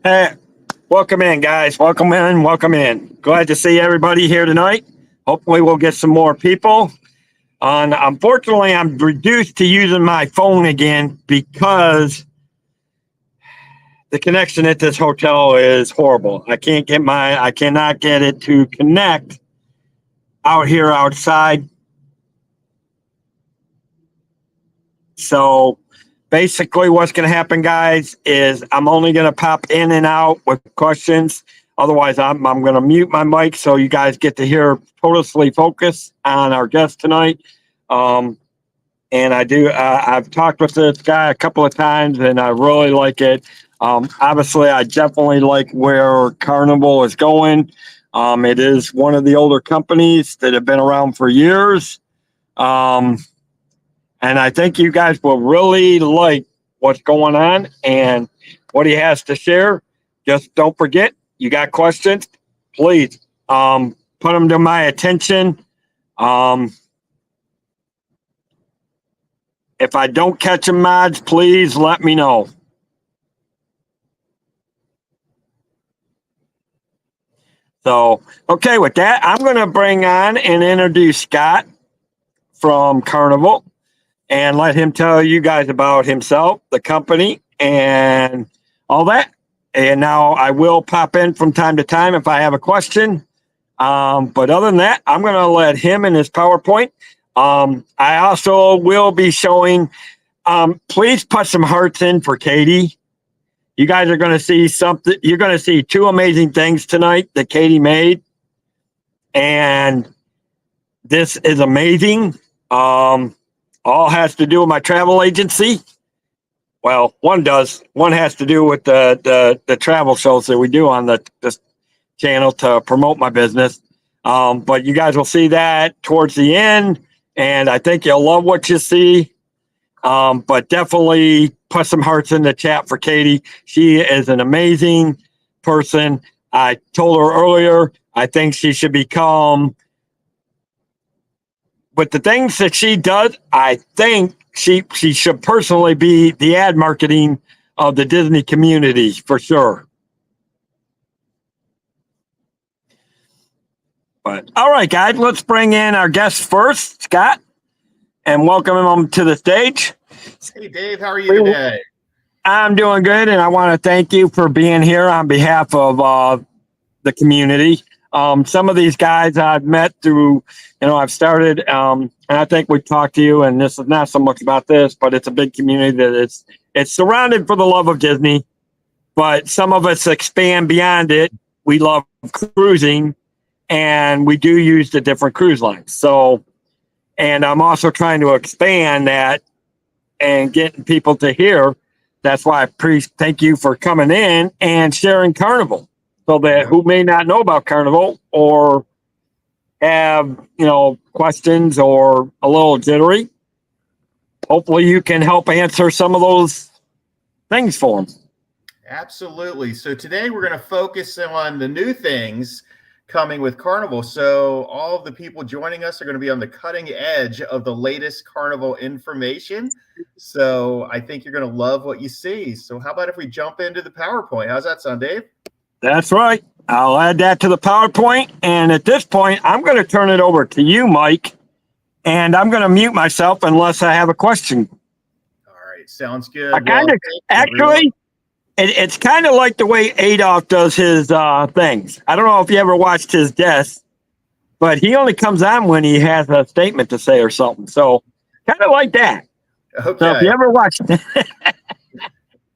Hey, welcome in, guys. Welcome in. Welcome in. Glad to see everybody here tonight. Hopefully, we'll get some more people. Unfortunately, I'm reduced to using my phone again because the connection at this hotel is horrible. I cannot get it to connect out here outside. So basically, what's going to happen, guys, is I'm only going to pop in and out with questions. Otherwise, I'm going to mute my mic so you guys get to hear totally focus on our guest tonight. And I've talked with this guy a couple of times, and I really like it. Obviously, I definitely like where Carnival is going. It is one of the older companies that have been around for years. And I think you guys will really like what's going on and what he has to share. Just don't forget, you got questions, please put them to my attention. If I don't catch them, mods, please let me know. So, okay, with that, I'm going to bring on and introduce Scott from Carnival and let him tell you guys about himself, the company, and all that. And now I will pop in from time to time if I have a question. But other than that, I'm going to let him and his PowerPoint. I also will be showing, please put some hearts in for Katie. You guys are going to see something. You're going to see two amazing things tonight that Katie made. And this is amazing. All has to do with my travel agency. Well, one does. One has to do with the travel shows that we do on this channel to promote my business. But you guys will see that towards the end. And I think you'll love what you see. But definitely put some hearts in the chat for Katie. She is an amazing person. I told her earlier, I think she should become, with the things that she does, I think she should personally be the ad marketing of the Disney community for sure. But all right, guys, let's bring in our guest first, Scott, and welcome him to the stage. Hey, Dave, how are you today? I'm doing good, and I want to thank you for being here on behalf of the community. Some of these guys I've met through, I've started, and I think we talked to you, and this is not so much about this, but it's a big community that it's surrounded for the love of Disney, but some of us expand beyond it. We love cruising, and we do use the different cruise lines. So, and I'm also trying to expand that and getting people to hear. That's why I thank you for coming in and sharing Carnival, so that who may not know about Carnival or have, questions or a little jittery, hopefully you can help answer some of those things for them. Absolutely. So today we're going to focus on the new things coming with Carnival. So all of the people joining us are going to be on the cutting edge of the latest Carnival information. So I think you're going to love what you see. So how about if we jump into the PowerPoint? How's that sound, Dave? That's right. I'll add that to the PowerPoint. And at this point, I'm going to turn it over to you, Mike. And I'm going to mute myself unless I have a question. All right. Sounds good. It's kind of like the way Adolf does his things. I don't know if you ever watched his desk, but he only comes on when he has a statement to say or something. So kind of like that. Okay. So if you ever watched it,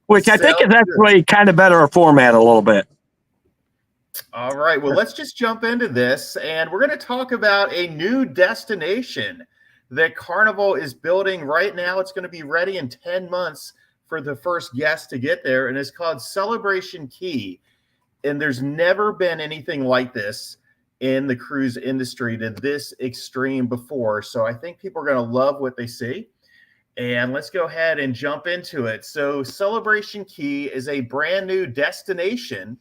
which I think is actually kind of better format a little bit. All right. Well, let's just jump into this. And we're going to talk about a new destination that Carnival is building right now. It's going to be ready in 10 months for the first guest to get there, and it's called Celebration Key. And there's never been anything like this in the cruise industry to this extreme before. So I think people are going to love what they see. And let's go ahead and jump into it. So Celebration Key is a brand new destination.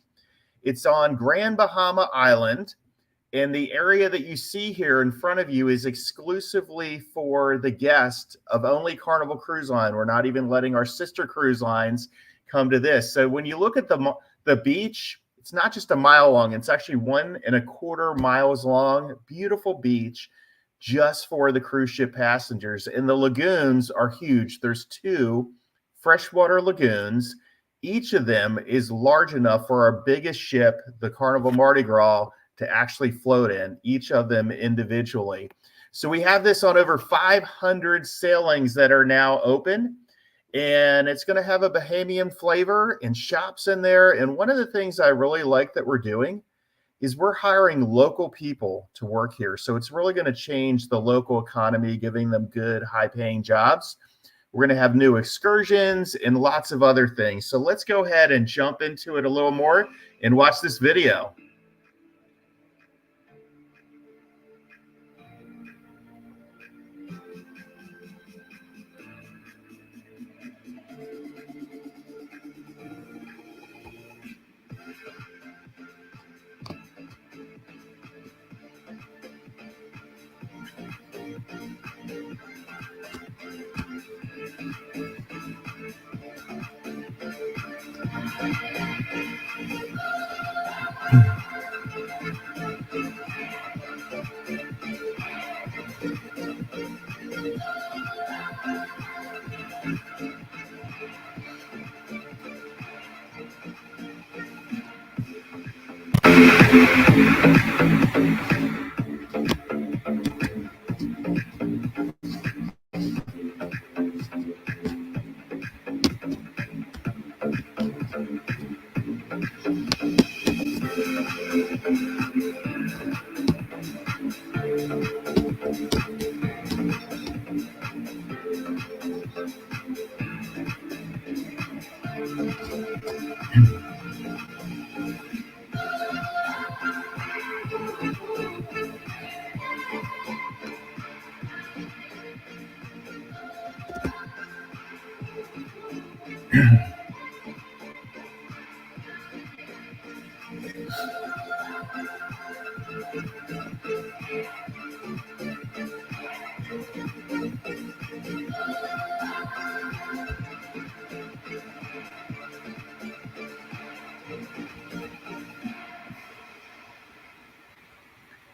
It's on Grand Bahama Island. And the area that you see here in front of you is exclusively for the guest of only Carnival Cruise Line. We're not even letting our sister cruise lines come to this. So when you look at the The beach, it's not just a mile long. It's actually 1.25 miles long. Beautiful beach just for the cruise ship passengers. And the lagoons are huge. There's 2 freshwater lagoons. Each of them is large enough for our biggest ship, the Carnival Mardi Gras, to actually float in, each of them individually. So we have this on over 500 sailings that are now open, and it's going to have a Bahamian flavor and shops in there. And one of the things I really like that we're doing is we're hiring local people to work here. So it's really going to change the local economy, giving them good, high-paying jobs. We're going to have new excursions and lots of other things. So let's go ahead and jump into it a little more and watch this video.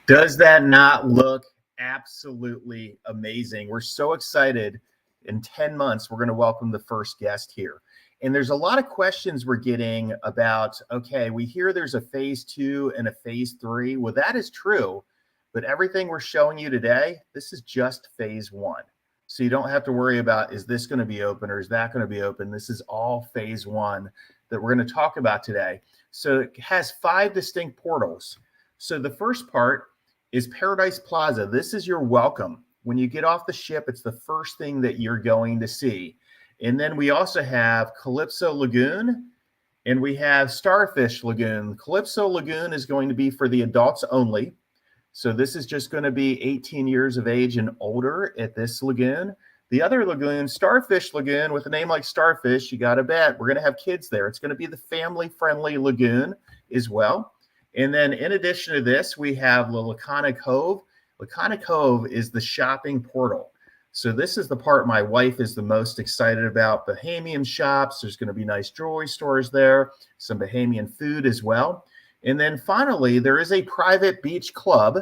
Does that not look absolutely amazing? We're so excited. In 10 months, we're going to welcome the first guest here. And there's a lot of questions we're getting about, okay, we hear there's a phase 2 and a phase 3. Well, that is true. But everything we're showing you today, this is just phase 1. So you don't have to worry about, is this going to be open or is that going to be open? This is all phase 1 that we're going to talk about today. So it has 5 distinct portals. So the first part is Paradise Plaza. This is your welcome. When you get off the ship, it's the first thing that you're going to see. And then we also have Calypso Lagoon and we have Starfish Lagoon. Calypso Lagoon is going to be for the adults only. So this is just going to be 18 years of age and older at this lagoon. The other lagoon, Starfish Lagoon, with a name like Starfish, you got to bet we're going to have kids there. It's going to be the family-friendly lagoon as well. And then in addition to this, we have the Lacana Cove. Lacana Cove is the shopping portal. So this is the part my wife is the most excited about. Bahamian shops. There's going to be nice jewelry stores there, some Bahamian food as well. And then finally, there is a private beach club,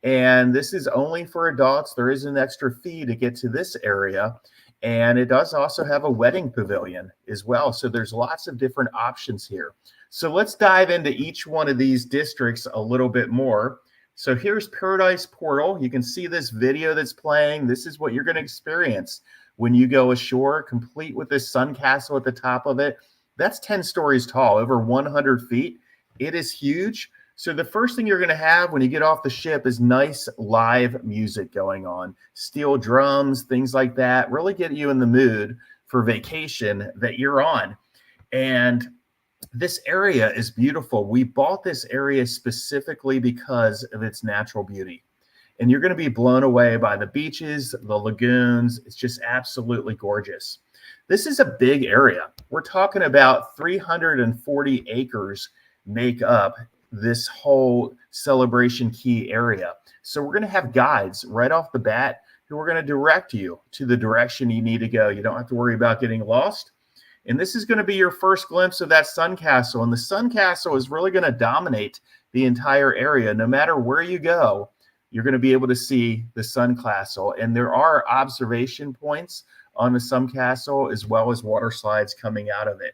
and this is only for adults. There is an extra fee to get to this area, and it does also have a wedding pavilion as well. So there's lots of different options here. So let's dive into each one of these districts a little bit more. So here's Paradise Portal. You can see this video that's playing. This is what you're going to experience when you go ashore, complete with this sun castle at the top of it. That's 10 stories tall, over 100 feet. It is huge. So the first thing you're going to have when you get off the ship is nice live music going on. Steel drums, things like that. Really get you in the mood for vacation that you're on. And this area is beautiful. We bought this area specifically because of its natural beauty. And you're going to be blown away by the beaches, the lagoons. It's just absolutely gorgeous. This is a big area. We're talking about 340 acres make up this whole Celebration Key area. So we're going to have guides right off the bat who are going to direct you to the direction you need to go. You don't have to worry about getting lost. And this is going to be your first glimpse of that sun castle. And the sun castle is really going to dominate the entire area. No matter where you go, you're going to be able to see the sun castle. And there are observation points on the sun castle as well as water slides coming out of it.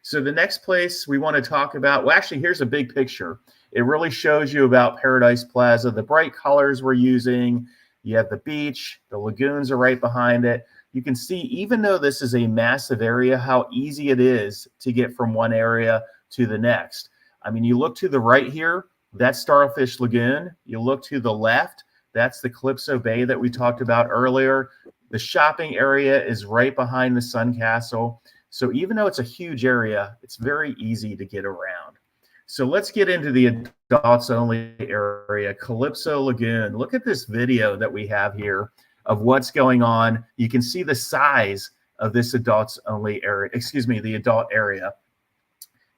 So the next place we want to talk about, well, actually, here's a big picture. It really shows you about Paradise Plaza, the bright colors we're using. You have the beach, the lagoons are right behind it. You can see, even though this is a massive area, how easy it is to get from one area to the next. I mean, you look to the right here, that's Starfish Lagoon. You look to the left, that's the Calypso Bay that we talked about earlier. The shopping area is right behind the Sun Castle. So even though it's a huge area, it's very easy to get around. So let's get into the adults only area, Calypso Lagoon. Look at this video that we have here of what's going on. You can see the size of this adults only area, the adult area.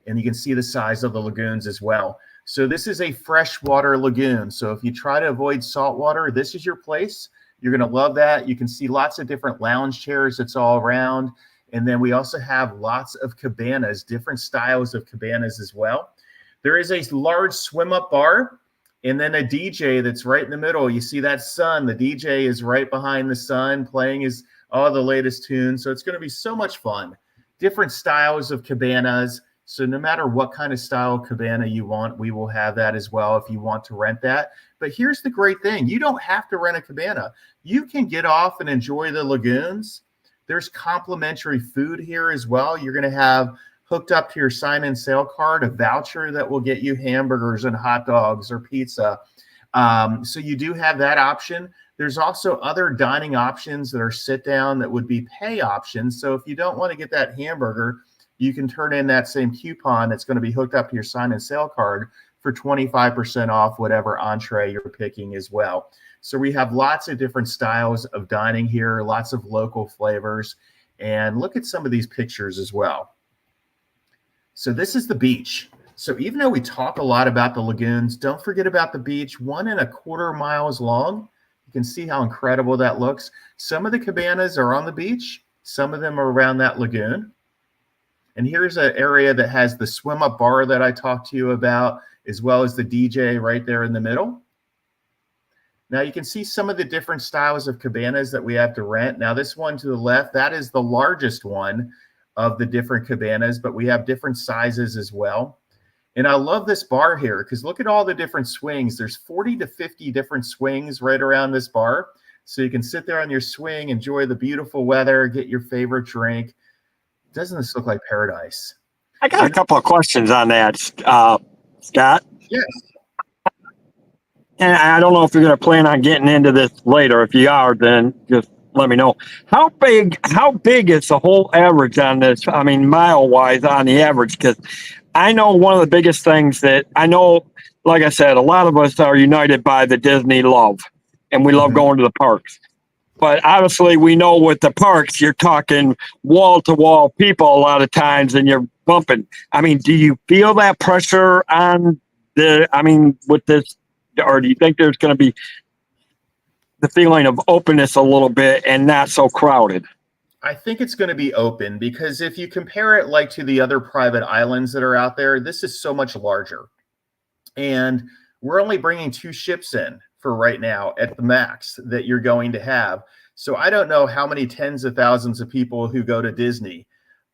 And you can see the size of the lagoons as well. So this is a freshwater lagoon. So if you try to avoid saltwater, this is your place. You're going to love that. You can see lots of different lounge chairs that's all around. And then we also have lots of cabanas, different styles of cabanas as well. There is a large swim up bar and then a DJ that's right in the middle. You see that sun, the DJ is right behind the sun playing all the latest tunes. So it's going to be so much fun. Different styles of cabanas. So no matter what kind of style cabana you want, we will have that as well if you want to rent that. But here's the great thing. You don't have to rent a cabana. You can get off and enjoy the lagoons. There's complimentary food here as well. You're going to have hooked up to your sign-in sale card a voucher that will get you hamburgers and hot dogs or pizza. So you do have that option. There's also other dining options that are sit-down that would be pay options. So if you don't want to get that hamburger, you can turn in that same coupon that's going to be hooked up to your sign-in sale card for 25% off whatever entree you're picking as well. So we have lots of different styles of dining here, lots of local flavors. And look at some of these pictures as well. So this is the beach. So even though we talk a lot about the lagoons, don't forget about the beach, 1.25 miles long. You can see how incredible that looks. Some of the cabanas are on the beach. Some of them are around that lagoon. And here's an area that has the swim up bar that I talked to you about, as well as the DJ right there in the middle. Now you can see some of the different styles of cabanas that we have to rent. Now this one to the left, that is the largest one of the different cabanas, but we have different sizes as well. And I love this bar here because look at all the different swings. There's 40 to 50 different swings right around this bar. So you can sit there on your swing, enjoy the beautiful weather, get your favorite drink. Doesn't this look like paradise? I got a couple of questions on that, Scott. Yes. And I don't know if you're going to plan on getting into this later. If you are, then just let me know. How big is the whole average on this? I mean, mile-wise on the average, because I know one of the biggest things that I know, like I said, a lot of us are united by the Disney love, and we love going to the parks. But obviously, we know with the parks, you're talking wall-to-wall people a lot of times, and you're bumping. I mean, do you feel that pressure on with this, or do you think there's going to be the feeling of openness a little bit and not so crowded? I think it's going to be open because if you compare it like to the other private islands that are out there, this is so much larger. And we're only bringing 2 ships in for right now at the max that you're going to have. So I don't know how many tens of thousands of people who go to Disney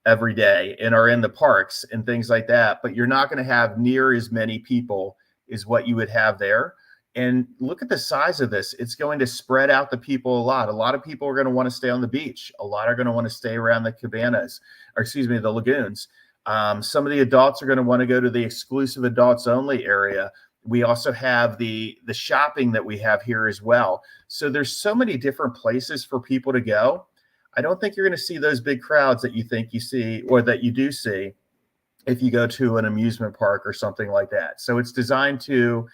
every day and are in the parks and things like that, but you're not going to have near as many people as what you would have there. And look at the size of this. It's going to spread out the people a lot. A lot of people are going to want to stay on the beach. A lot are going to want to stay around the cabanas, the lagoons. Some of the adults are going to want to go to the exclusive adults only area. We also have the shopping that we have here as well. So there's so many different places for people to go. I don't think you're going to see those big crowds that you think you see or that you do see if you go to an amusement park or something like that. So it's designed to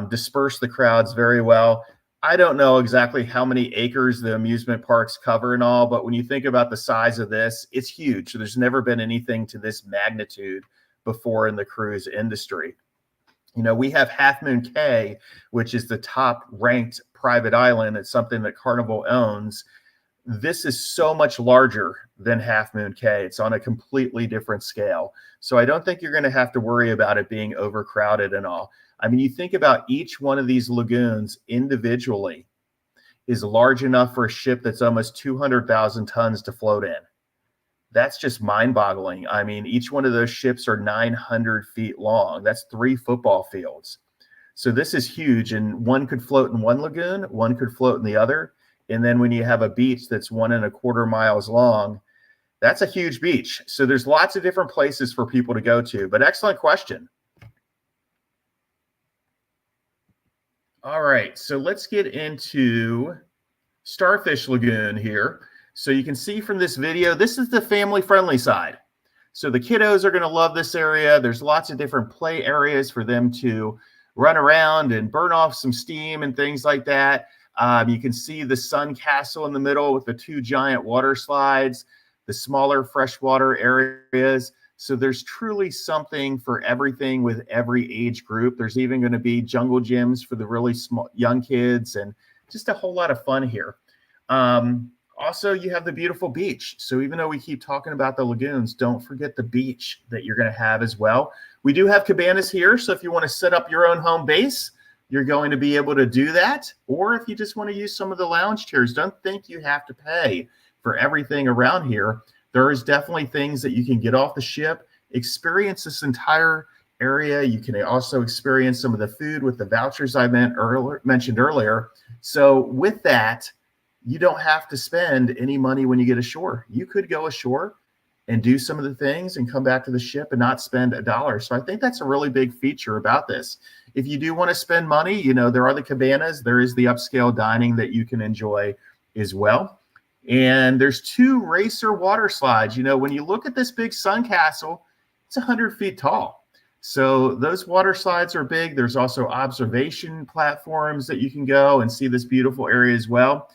disperse the crowds very well. I don't know exactly how many acres the amusement parks cover and all, but when you think about the size of this, it's huge. So there's never been anything to this magnitude before in the cruise industry. You know, we have Half Moon Cay, which is the top ranked private island. It's something that Carnival owns. This is so much larger than Half Moon Cay. It's on a completely different scale. So I don't think you're going to have to worry about it being overcrowded and all. I mean, you think about each one of these lagoons individually is large enough for a ship that's almost 200,000 tons to float in. That's just mind-boggling. I mean, each one of those ships are 900 feet long. That's 3 football fields. So this is huge, and one could float in one lagoon, one could float in the other. And then when you have a beach that's 1.25 miles long, that's a huge beach. So there's lots of different places for people to go to. But excellent question. All right, so let's get into Starfish Lagoon here. So you can see from this video, this is the family-friendly side. So the kiddos are going to love this area. There's lots of different play areas for them to run around and burn off some steam and things like that. You can see the sun castle in the middle with the 2 giant water slides, the smaller freshwater areas. So there's truly something for everything with every age group. There's even going to be jungle gyms for the really small young kids, and just a whole lot of fun here. Also, you have the beautiful beach. So even though we keep talking about the lagoons, don't forget the beach that you're going to have as well. We do have cabanas here. So if you want to set up your own home base, you're going to be able to do that. Or if you just want to use some of the lounge chairs, don't think you have to pay for everything around here. There is definitely things that you can get off the ship, experience this entire area. You can also experience some of the food with the vouchers I mentioned earlier. So with that, you don't have to spend any money when you get ashore. You could go ashore and do some of the things and come back to the ship and not spend $1. So I think that's a really big feature about this. If you do want to spend money, you know, there are the cabanas. There is the upscale dining that you can enjoy as well. And there's 2 racer water slides. You know, when you look at this big sun castle, it's 100 feet tall. So those water slides are big. There's also observation platforms that you can go and see this beautiful area as well.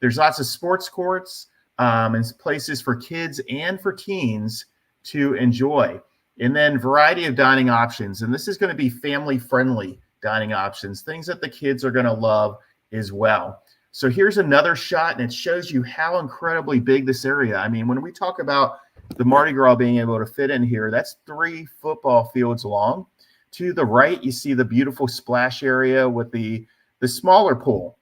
There's lots of sports courts and places for kids and for teens to enjoy. And then variety of dining options. And this is going to be family-friendly dining options, things that the kids are going to love as well. So here's another shot, and it shows you how incredibly big this area. I mean, when we talk about the Mardi Gras being able to fit in here, that's 3 football fields long. To the right, you see the beautiful splash area with the smaller pool.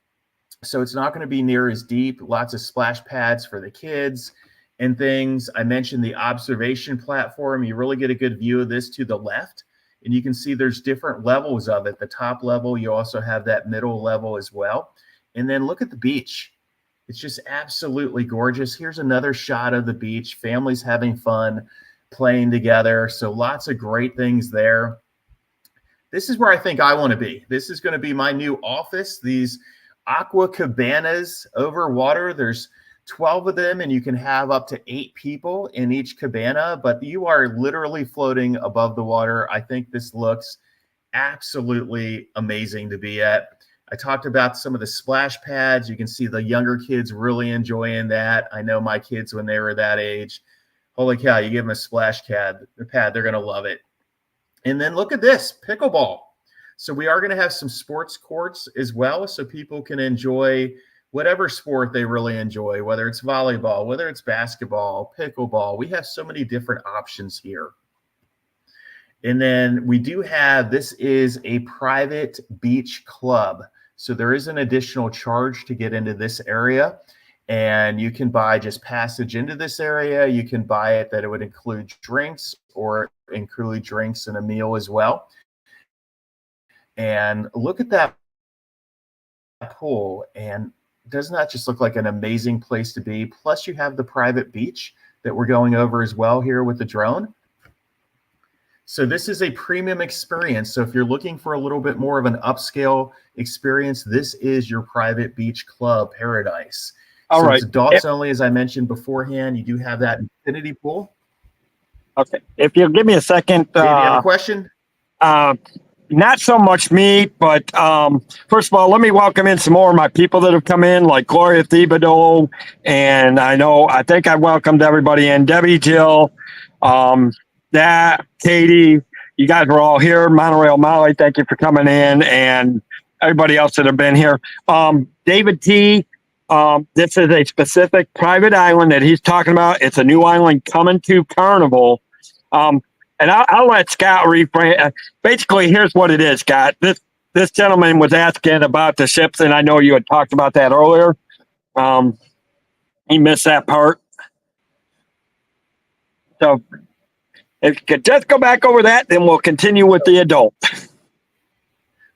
So it's not going to be near as deep, lots of splash pads for the kids and things. I mentioned the observation platform. You really get a good view of this to the left, and you can see there's different levels of it. The top level, you also have that middle level as well. And then look at the beach. It's just absolutely gorgeous. Here's another shot of the beach, families having fun, playing together. So lots of great things there. This is where I think I want to be. This is going to be my new office. These aqua cabanas over water. There's 12 of them, and you can have up to 8 people in each cabana, but you are literally floating above the water. I think this looks absolutely amazing to be at. I talked about some of the splash pads. You can see the younger kids really enjoying that. I know my kids, when they were that age, holy cow, you give them a splash pad, they're going to love it. And then look at this, pickleball. So we are going to have some sports courts as well, so people can enjoy whatever sport they really enjoy, whether it's volleyball, whether it's basketball, pickleball. We have so many different options here. And then we do have, this is a private beach club. So there is an additional charge to get into this area. And you can buy just passage into this area. You can buy it that it would include drinks or include drinks and a meal as well. And look at that pool. And doesn't that just look like an amazing place to be? Plus you have the private beach that we're going over as well here with the drone. So this is a premium experience. So if you're looking for a little bit more of an upscale experience, this is your private beach club paradise. All right. It's adults only, as I mentioned beforehand. You do have that infinity pool. Okay. If you'll give me a second. Dave, you have a question? Not so much me, but first of all, let me welcome in some more of my people that have come in, like Gloria Thibodeau, and I think I welcomed everybody in. Debbie, Jill, Katie, you guys were all here. Monorail Molly, thank you for coming in, and everybody else that have been here. David T, This is a specific private island that he's talking about. It's a new island coming to Carnival. And I'll let Scott rephrase. Basically, here's what it is, Scott. This gentleman was asking about the ships, and I know you had talked about that earlier. He missed that part. So if you could just go back over that, then we'll continue with the adult.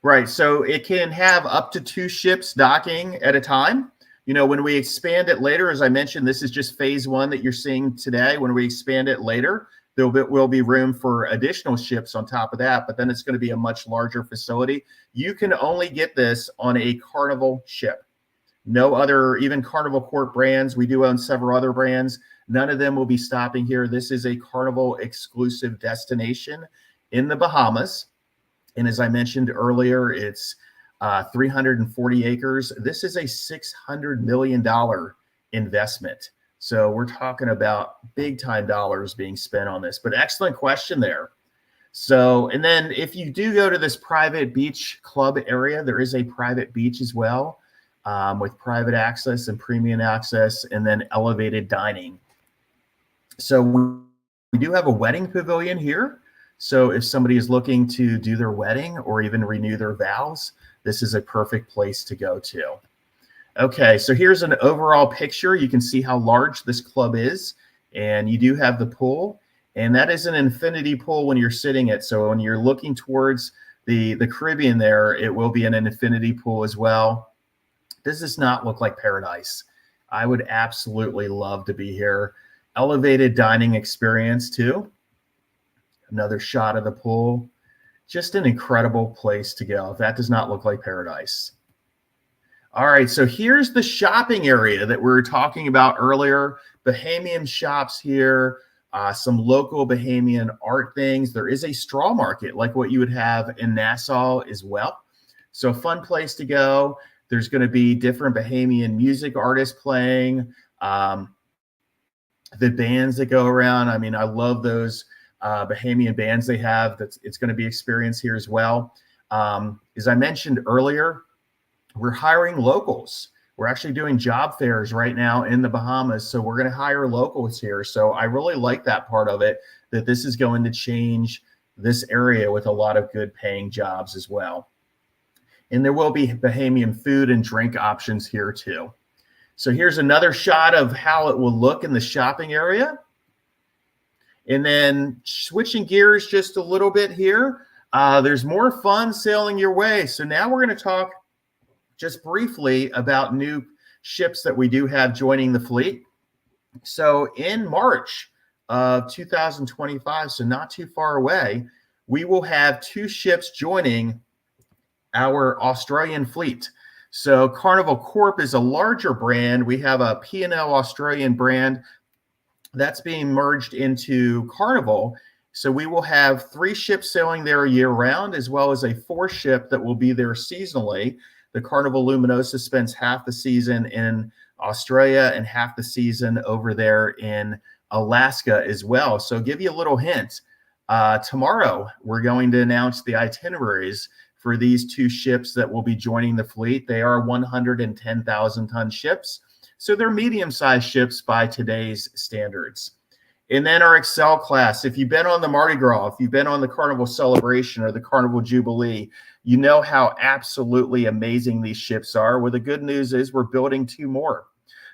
Right. So it can have up to 2 ships docking at a time. You know, when we expand it later, as I mentioned, this is just phase 1 that you're seeing today. When we expand it later, there will be room for additional ships on top of that, but then it's going to be a much larger facility. You can only get this on a Carnival ship. No other, even Carnival Corp brands. We do own several other brands. None of them will be stopping here. This is a Carnival exclusive destination in the Bahamas. And as I mentioned earlier, it's 340 acres. This is a $600 million investment. So we're talking about big time dollars being spent on this, but excellent question there. So, and then if you do go to this private beach club area, there is a private beach as well, with private access and premium access, and then elevated dining. So we do have a wedding pavilion here. So if somebody is looking to do their wedding or even renew their vows, this is a perfect place to go to. Okay, so here's an overall picture. You can see how large this club is, and you do have the pool, and that is an infinity pool when you're sitting it. So when you're looking towards the Caribbean there, it will be an infinity pool as well. Does this not look like paradise? I would absolutely love to be here. Elevated dining experience too. Another shot of the pool. Just an incredible place to go. That does not look like paradise. All right, so here's the shopping area that we were talking about earlier. Bahamian shops here, some local Bahamian art things. There is a straw market like what you would have in Nassau as well. So fun place to go. There's going to be different Bahamian music artists playing. The bands that go around. I mean, I love those Bahamian bands they have. It's going to be experienced here as well. As I mentioned earlier, we're hiring locals. We're actually doing job fairs right now in the Bahamas. So we're going to hire locals here. So I really like that part of it, that this is going to change this area with a lot of good paying jobs as well. And there will be Bahamian food and drink options here too. So here's another shot of how it will look in the shopping area. And then switching gears just a little bit here, there's more fun sailing your way. So now we're going to talk just briefly about new ships that we do have joining the fleet. So in March of 2025, so not too far away, we will have 2 ships joining our Australian fleet. So Carnival Corp is a larger brand. We have a P&L Australian brand that's being merged into Carnival. So we will have 3 ships sailing there year round, as well as a 4th ship that will be there seasonally. The Carnival Luminosa spends half the season in Australia and half the season over there in Alaska as well. So give you a little hint. Tomorrow, we're going to announce the itineraries for these 2 ships that will be joining the fleet. They are 110,000-ton ships. So they're medium-sized ships by today's standards. And then our Excel class, if you've been on the Mardi Gras, if you've been on the Carnival Celebration or the Carnival Jubilee, you know how absolutely amazing these ships are. Well, the good news is we're building 2 more.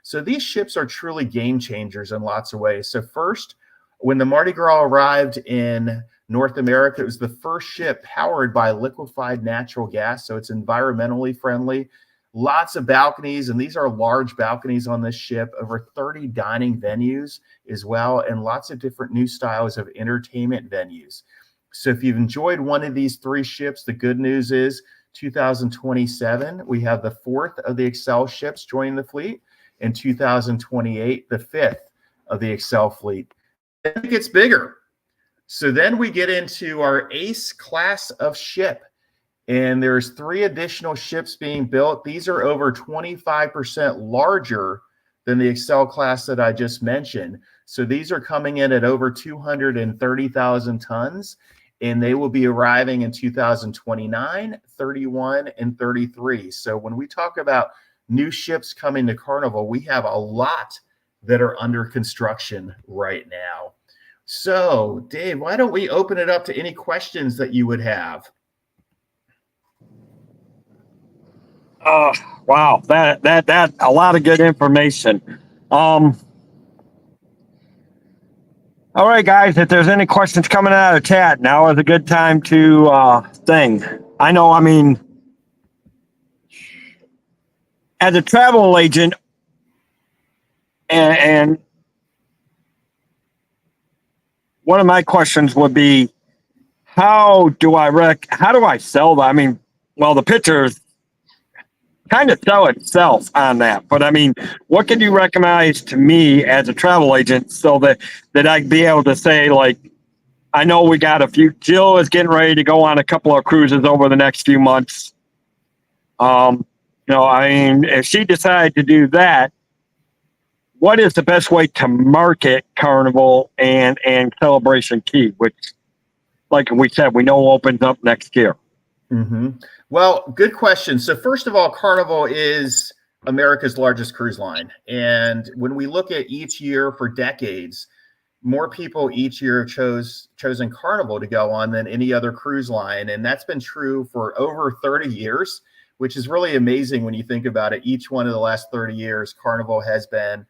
So these ships are truly game changers in lots of ways. So first, when the Mardi Gras arrived in North America, it was the first ship powered by liquefied natural gas. So it's environmentally friendly. Lots of balconies, and these are large balconies on this ship, over 30 dining venues as well, and lots of different new styles of entertainment venues. So if you've enjoyed one of these 3 ships, the good news is 2027, we have the 4th of the Excel ships joining the fleet. In 2028, the 5th of the Excel fleet. Then it gets bigger. So then we get into our Ace class of ship. And there's 3 additional ships being built. These are over 25% larger than the Excel class that I just mentioned. So these are coming in at over 230,000 tons, and they will be arriving in 2029, 31, and 33. So when we talk about new ships coming to Carnival. We have a lot that are under construction right now. So, Dave, why don't we open it up to any questions that you would have? Wow, that a lot of good information. All right, guys, if there's any questions coming out of chat, now is a good time to thing. I know, I mean, as a travel agent, and one of my questions would be, how do I sell that? I mean, well, the pictures kind of sell itself on that, but I mean, what can you recommend to me as a travel agent so that I'd be able to say, like, I know we got a few. Jill is getting ready to go on a couple of cruises over the next few months. I mean, if she decided to do that, what is the best way to market Carnival and Celebration Key, which, like we said, we know opens up next year? Mm-hmm. Well, good question. So first of all, Carnival is America's largest cruise line. And when we look at each year for decades, more people each year have chosen Carnival to go on than any other cruise line. And that's been true for over 30 years, which is really amazing when you think about it. Each one of the last 30 years, Carnival has been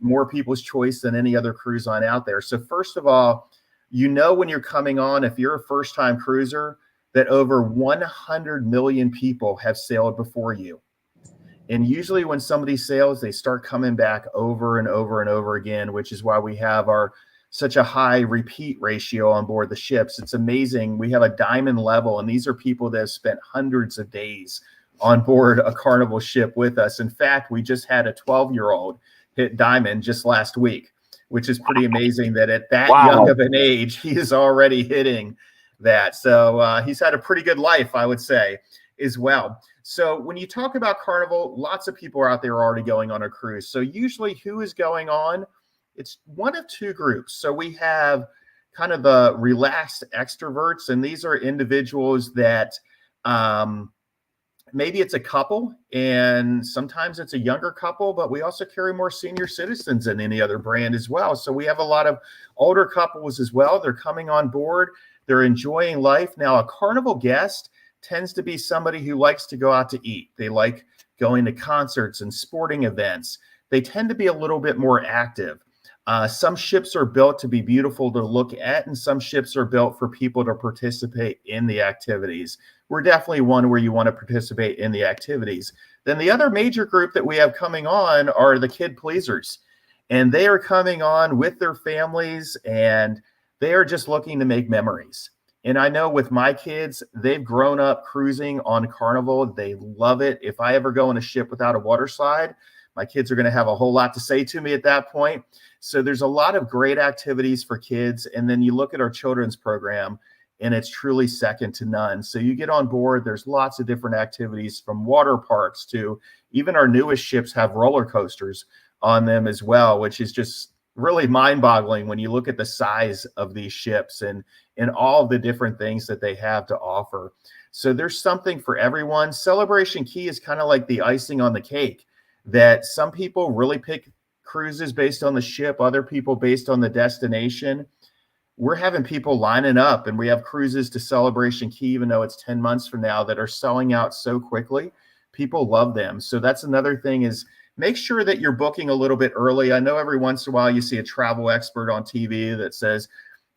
more people's choice than any other cruise line out there. So first of all, when you're coming on, if you're a first-time cruiser, that over 100 million people have sailed before you. And usually when somebody sails, they start coming back over and over and over again, which is why we have such a high repeat ratio on board the ships. It's amazing. We have a diamond level, and these are people that have spent hundreds of days on board a Carnival ship with us. In fact, we just had a 12-year-old hit diamond just last week, which is pretty amazing that at that young of an age, he is already hitting that. So he's had a pretty good life, I would say, as well. So when you talk about Carnival, lots of people are out there already going on a cruise. So usually who is going on? It's one of two groups. So we have kind of the relaxed extroverts, and these are individuals that maybe it's a couple, and sometimes it's a younger couple, but we also carry more senior citizens than any other brand as well. So we have a lot of older couples as well. They're coming on board. They're enjoying life. Now, a Carnival guest tends to be somebody who likes to go out to eat. They like going to concerts and sporting events. They tend to be a little bit more active. Some ships are built to be beautiful to look at, and some ships are built for people to participate in the activities. We're definitely one where you want to participate in the activities. Then the other major group that we have coming on are the kid pleasers, and they are coming on with their families, and they are just looking to make memories. And I know with my kids, they've grown up cruising on Carnival. They love it. If I ever go on a ship without a water slide, my kids are going to have a whole lot to say to me at that point. So there's a lot of great activities for kids. And then you look at our children's program, and it's truly second to none. So you get on board, there's lots of different activities, from water parks to even our newest ships have roller coasters on them as well, which is just really mind-boggling when you look at the size of these ships and all of the different things that they have to offer. So there's something for everyone. Celebration Key is kind of like the icing on the cake, that some people really pick cruises based on the ship, other people based on the destination. We're having people lining up, and we have cruises to Celebration Key, even though it's 10 months from now, that are selling out so quickly. People love them. So that's another thing, is make sure that you're booking a little bit early. I know every once in a while you see a travel expert on TV that says,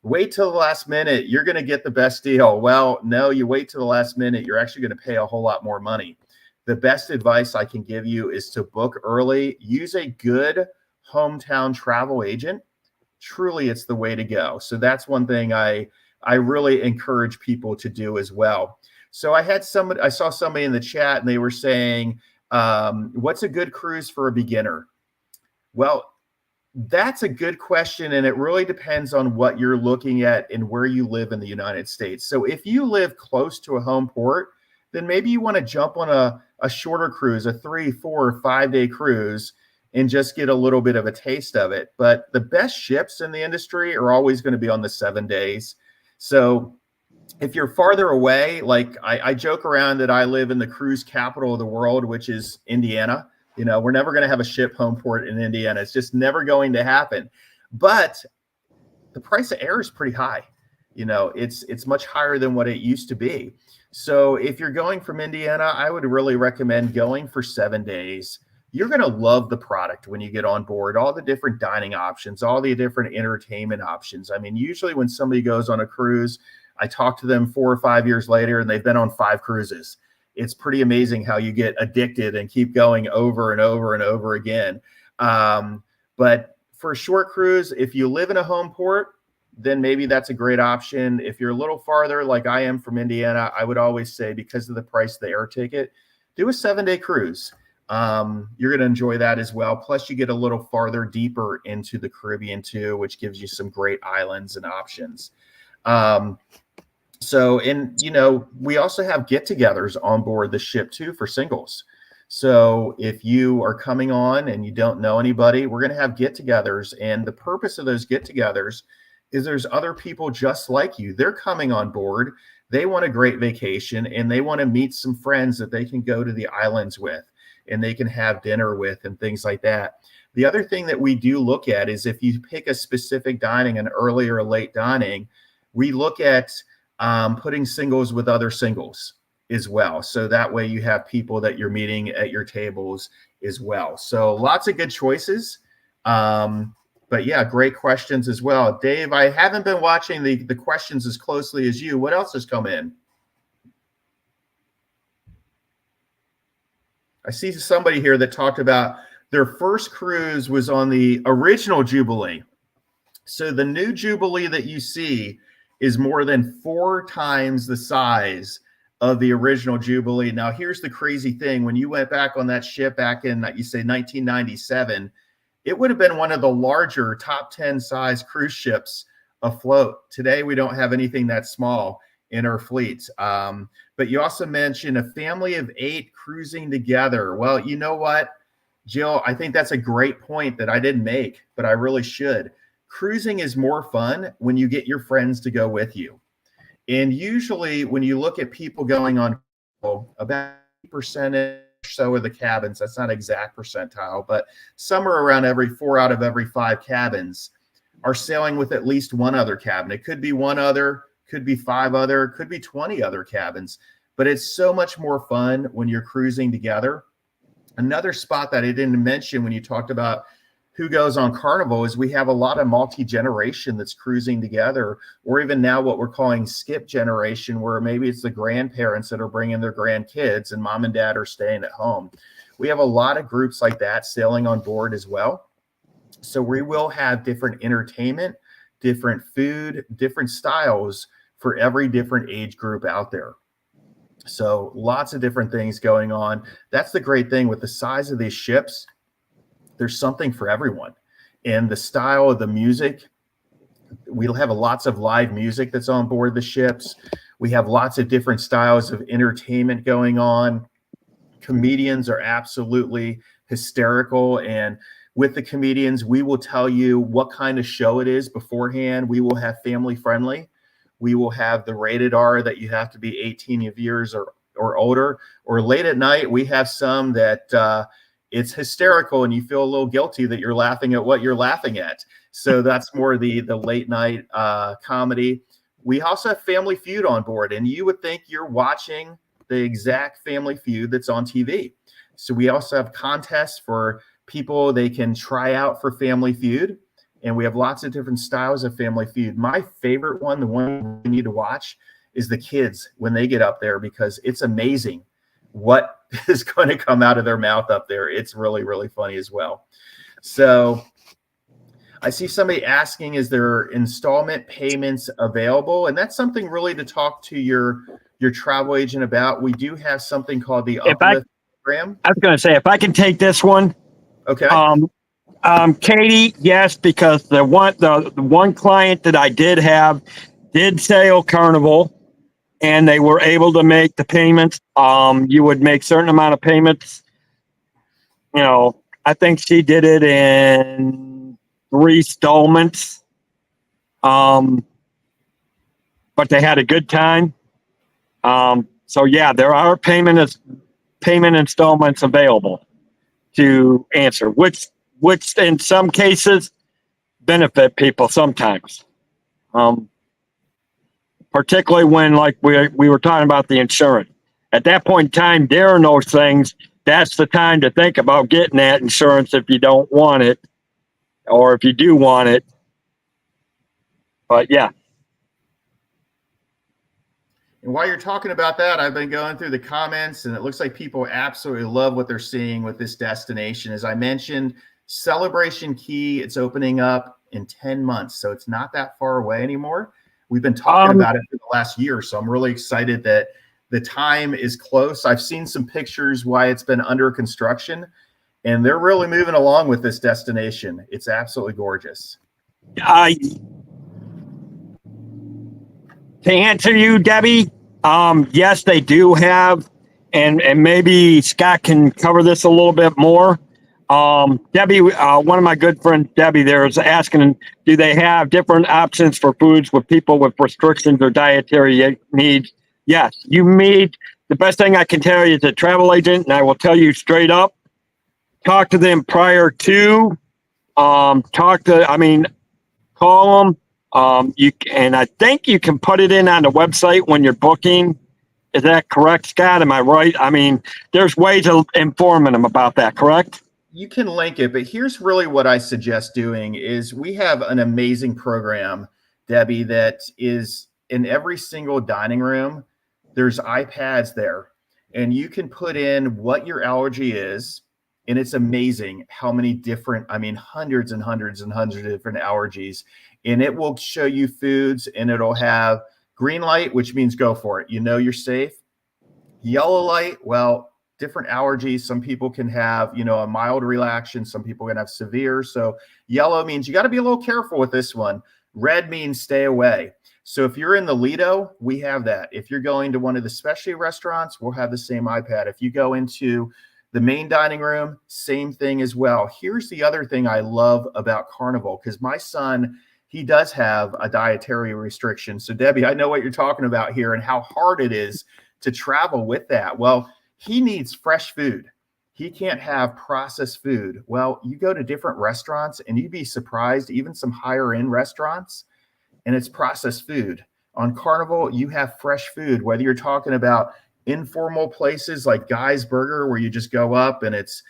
wait till the last minute, you're going to get the best deal. Well, no, you wait till the last minute, you're actually going to pay a whole lot more money. The best advice I can give you is to book early. Use a good hometown travel agent. Truly, it's the way to go. So that's one thing I really encourage people to do as well. So I saw somebody in the chat, and they were saying, what's a good cruise for a beginner? Well, that's a good question, and it really depends on what you're looking at and where you live in the United States. So if you live close to a home port, then maybe you want to jump on a shorter cruise, a 3, 4, 5 day cruise, and just get a little bit of a taste of it. But the best ships in the industry are always going to be on the 7 days. So If you're farther away, like I joke around that I live in the cruise capital of the world, which is Indiana. You know, we're never going to have a ship home port in Indiana. It's just never going to happen. But the price of air is pretty high. You know, it's much higher than what it used to be. So if you're going from Indiana, I would really recommend going for 7 days. You're going to love the product when you get on board, all the different dining options, all the different entertainment options. I mean, usually when somebody goes on a cruise, I talk to them 4 or 5 years later and they've been on 5 cruises. It's pretty amazing how you get addicted and keep going over and over and over again. But for a short cruise, if you live in a home port, then maybe that's a great option. If you're a little farther, like I am from Indiana, I would always say, because of the price of the air ticket, do a 7-day cruise. You're going to enjoy that as well. Plus, you get a little farther deeper into the Caribbean too, which gives you some great islands and options. And you know, we also have get-togethers on board the ship too for singles. So if you are coming on and you don't know anybody, we're going to have get-togethers. And the purpose of those get-togethers is there's other people just like you. They're coming on board. They want a great vacation and they want to meet some friends that they can go to the islands with and they can have dinner with and things like that. The other thing that we do look at is if you pick a specific dining, an early or a late dining, we look at putting singles with other singles as well. So that way you have people that you're meeting at your tables as well. So lots of good choices. But yeah, great questions as well. Dave, I haven't been watching the questions as closely as you. What else has come in? I see somebody here that talked about their first cruise was on the original Jubilee. So the new Jubilee that you see is more than 4 times the size of the original Jubilee. Now, here's the crazy thing. When you went back on that ship back in, you say 1997, it would have been one of the larger top 10 size cruise ships afloat. Today, we don't have anything that small in our fleet. But you also mentioned a family of 8 cruising together. Well, you know what, Jill, I think that's a great point that I didn't make, but I really should. Cruising is more fun when you get your friends to go with you. And usually when you look at people going on, about 8% or so of the cabins, that's not exact percentile, but somewhere around every 4 out of every 5 cabins are sailing with at least one other cabin. It could be one other, could be 5 other, could be 20 other cabins, but it's so much more fun when you're cruising together. Another spot that I didn't mention when you talked about who goes on Carnival is we have a lot of multi-generation that's cruising together, or even now what we're calling skip generation, where maybe it's the grandparents that are bringing their grandkids and mom and dad are staying at home. We have a lot of groups like that sailing on board as well. So we will have different entertainment, different food, different styles for every different age group out there. So lots of different things going on. That's the great thing with the size of these ships. There's something for everyone. And the style of the music, we'll have lots of live music that's on board the ships. We have lots of different styles of entertainment going on. Comedians are absolutely hysterical. And with the comedians, we will tell you what kind of show it is beforehand. We will have family friendly. We will have the rated R that you have to be 18 years or older. Or late at night, we have some that it's hysterical and you feel a little guilty that you're laughing at what you're laughing at. So that's more the late night comedy. We also have Family Feud on board, and you would think you're watching the exact Family Feud that's on TV. So we also have contests for people they can try out for Family Feud, and we have lots of different styles of Family Feud. My favorite one, the one you need to watch, is the kids when they get up there, because it's amazing what is going to come out of their mouth up there. It's really, really funny as well. So I see somebody asking, is there installment payments available? And that's something really to talk to your travel agent about. We do have something called the Uplift program. I was going to say, if I can take this one. Okay. Katie, yes, because the one client that I did have did sail Carnival, and they were able to make the payments. You would make certain amount of payments. You know, I think she did it in 3 installments. but they had a good time. So yeah, there are payment installments available to answer, which in some cases benefit people sometimes. Particularly when, like we were talking about the insurance. At that point in time, during those things, that's the time to think about getting that insurance if you don't want it, or if you do want it. But yeah. And while you're talking about that, I've been going through the comments, and it looks like people absolutely love what they're seeing with this destination. As I mentioned, Celebration Key, it's opening up in 10 months, so it's not that far away anymore. We've been talking about it for the last year, so I'm really excited that the time is close. I've seen some pictures why it's been under construction, and they're really moving along with this destination. It's absolutely gorgeous. To answer you, Debbie, yes, they do have, and maybe Scott can cover this a little bit more. Debbie, one of my good friends, Debbie, there is asking, do they have different options for foods with people with restrictions or dietary needs? Yes, the best thing I can tell you as a travel agent, and I will tell you straight up, talk to them prior to, call them. And I think you can put it in on the website when you're booking. Is that correct, Scott? Am I right? I mean, there's ways of informing them about that, correct? You can link it, but here's really what I suggest doing is we have an amazing program, Debbie, that is in every single dining room. There's iPads there, and you can put in what your allergy is. And it's amazing how many different, hundreds and hundreds and hundreds of different allergies. And it will show you foods, and it'll have green light, which means go for it. You know you're safe. Yellow light, well, different allergies. Some people can have, a mild reaction. Some people can have severe. So yellow means you got to be a little careful with this one. Red means stay away. So if you're in the Lido, we have that. If you're going to one of the specialty restaurants, we'll have the same iPad. If you go into the main dining room, same thing as well. Here's the other thing I love about Carnival, because my son, he does have a dietary restriction. So Debbie, I know what you're talking about here and how hard it is to travel with that. Well, he needs fresh food. He can't have processed food. Well, you go to different restaurants and you'd be surprised, even some higher end restaurants, and it's processed food. On Carnival, you have fresh food, whether you're talking about informal places like Guy's Burger, where you just go up and it's